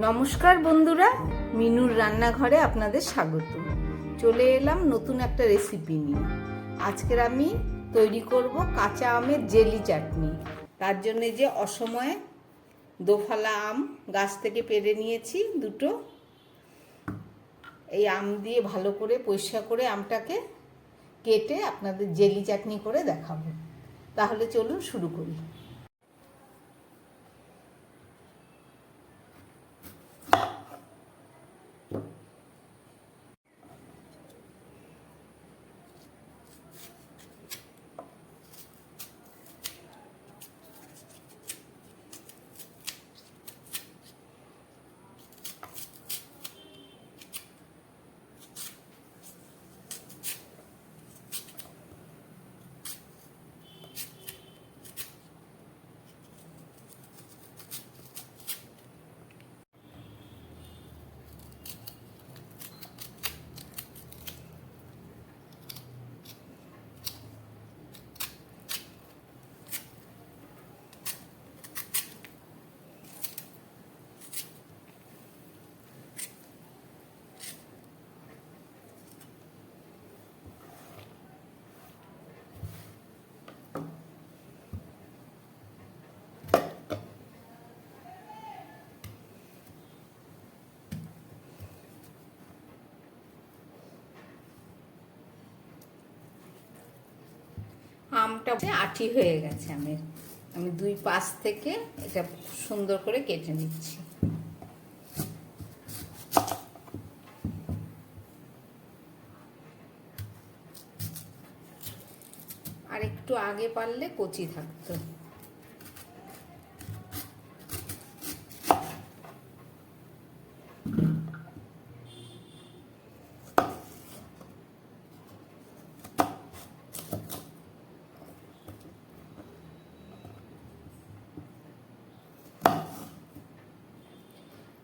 নমস্কার বন্ধুরা, মিনুর রান্নাঘরে আপনাদের স্বাগত। চলে এলাম নতুন একটা রেসিপি নিয়ে। আজকের আমি তৈরি করব কাঁচা আমের জেলি চাটনি। তার জন্য যে অসময়ে দোফালা আম গাছ থেকে পেড়ে নিয়েছি দুটো। এই আম দিয়ে ভালো করে পরিষ্কার করে আমটাকে কেটে আপনাদের জেলি চাটনি করে দেখাবো। তাহলে চলুন শুরু করি। আমটা আঠি হয়ে গেছে আমের। আমি দুই পাশ থেকে এটা সুন্দর করে কেটে নিচ্ছি। আর একটু আগে পারলে কচি থাকতো।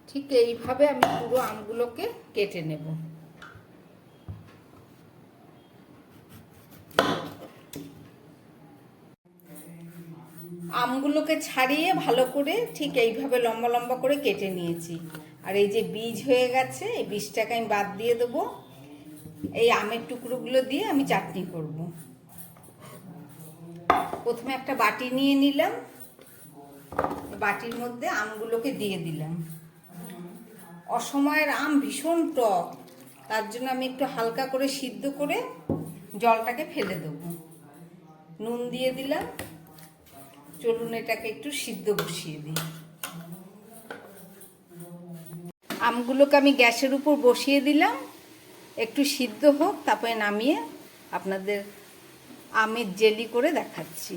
ঠিক এইভাবে আমি পুরো আমগুলোকে কেটে নেব। আমগুলোকে ছাড়িয়ে ভালো করে ঠিক এইভাবে লম্বা লম্বা করে কেটে নিয়েছি। আর এই যে বীজ হয়ে গেছে, এই বীজটাকে আমি বাদ দিয়ে দেবো। এই আমের টুকরোগুলো দিয়ে আমি চাটনি করব। প্রথমে একটা বাটি নিয়ে নিলাম, বাটির মধ্যে আমগুলোকে দিয়ে দিলাম। অসময়ের আম ভীষণ টক, তার জন্য আমি একটু হালকা করে সিদ্ধ করে জলটাকে ফেলে দেবো। নুন দিয়ে দিলাম। চলুন এটাকে একটু সিদ্ধ বসিয়ে দিই। আমগুলোকে আমি গ্যাসের উপর বসিয়ে দিলাম, একটু সিদ্ধ হোক, তারপরে নামিয়ে আপনাদের আমের জেলি করে দেখাচ্ছি।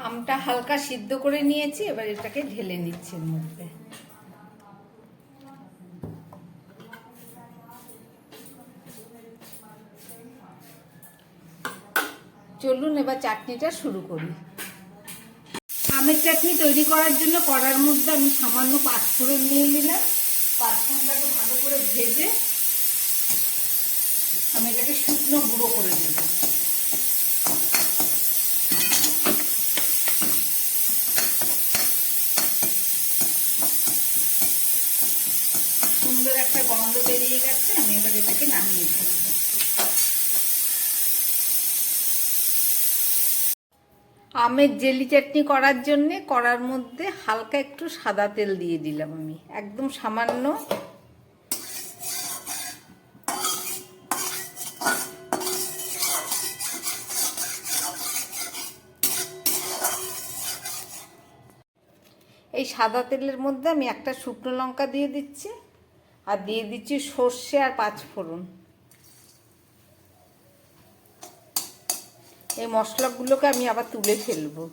আমটা হালকা সিদ্ধ করে নিয়েছি, এবার এটাকে ঢেলে নিচ্ছি এর মধ্যে। চলুন এবার চাটনিটা শুরু করি। আমের চাটনি তৈরি করার জন্য কড়ার মধ্যে আমি সামান্য পাঁচফোড়ন নিয়ে নিলাম। পাঁচফোড়নটাকে ভালো করে ভেজে আমি এটাকে শুকনো গুঁড়ো করে নেব। সুন্দর একটা গন্ধ বেরিয়ে গেছে, আমি এবার এটাকে নামিয়ে ফেলব। আমের জেলি চাটনি করার জন্যে কড়ার মধ্যে হালকা একটু সাদা তেল দিয়ে দিলাম আমি, একদম সামান্য। এই সাদা তেলের মধ্যে আমি একটা শুকনো লঙ্কা দিয়ে দিচ্ছি, আর দিয়ে দিচ্ছি সর্ষে আর পাঁচফোড়ন। এই মশলাগুলোকে আমি আবার তুলে ফেলবো।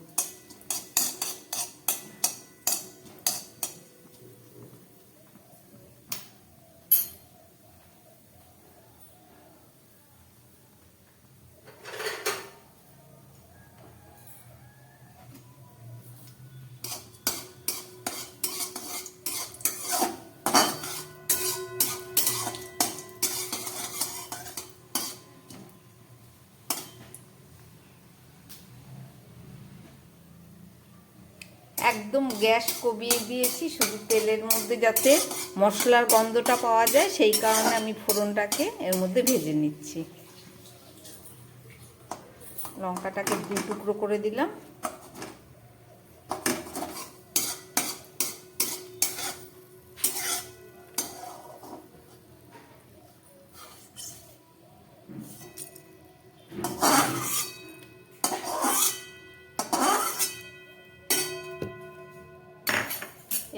একদম গ্যাস কমিয়ে দিয়েছি, শুধু তেলের মধ্যে যাতে মশলার গন্ধটা পাওয়া যায় সেই কারণে আমি ফোড়নটাকে এর মধ্যে ভেজে নিচ্ছি। লঙ্কাটাকে 2 টুকরো করে দিলাম।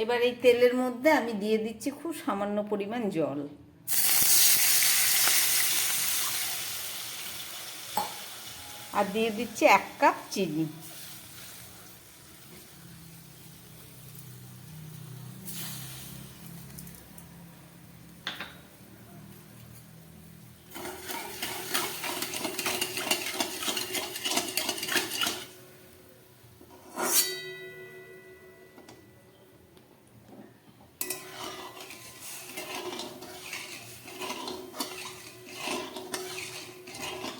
এবার এই তেলের মধ্যে আমি দিয়ে দিচ্ছি খুব সামান্য পরিমাণ জল। আর দিয়ে দিচ্ছি 1 কাপ চিনি।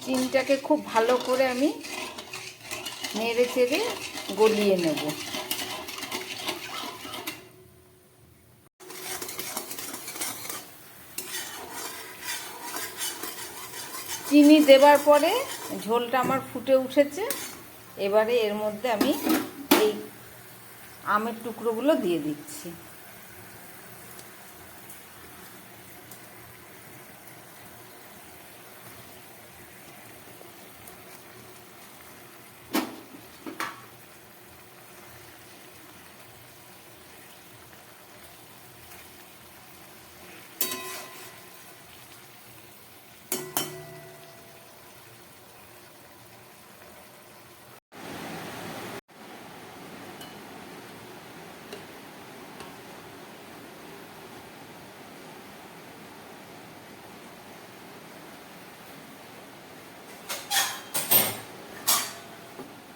চিনিটাকে খুব ভালো করে আমি নেড়ে চেড়ে গলিয়ে নেব। চিনি দেবার পরে ঝোলটা আমার ফুটে উঠেছে। এবারে এর মধ্যে আমি এই আমের টুকরোগুলো দিয়ে দিচ্ছি।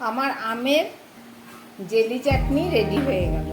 আমার আমের জেলি চাটনি রেডি হয়ে গেল।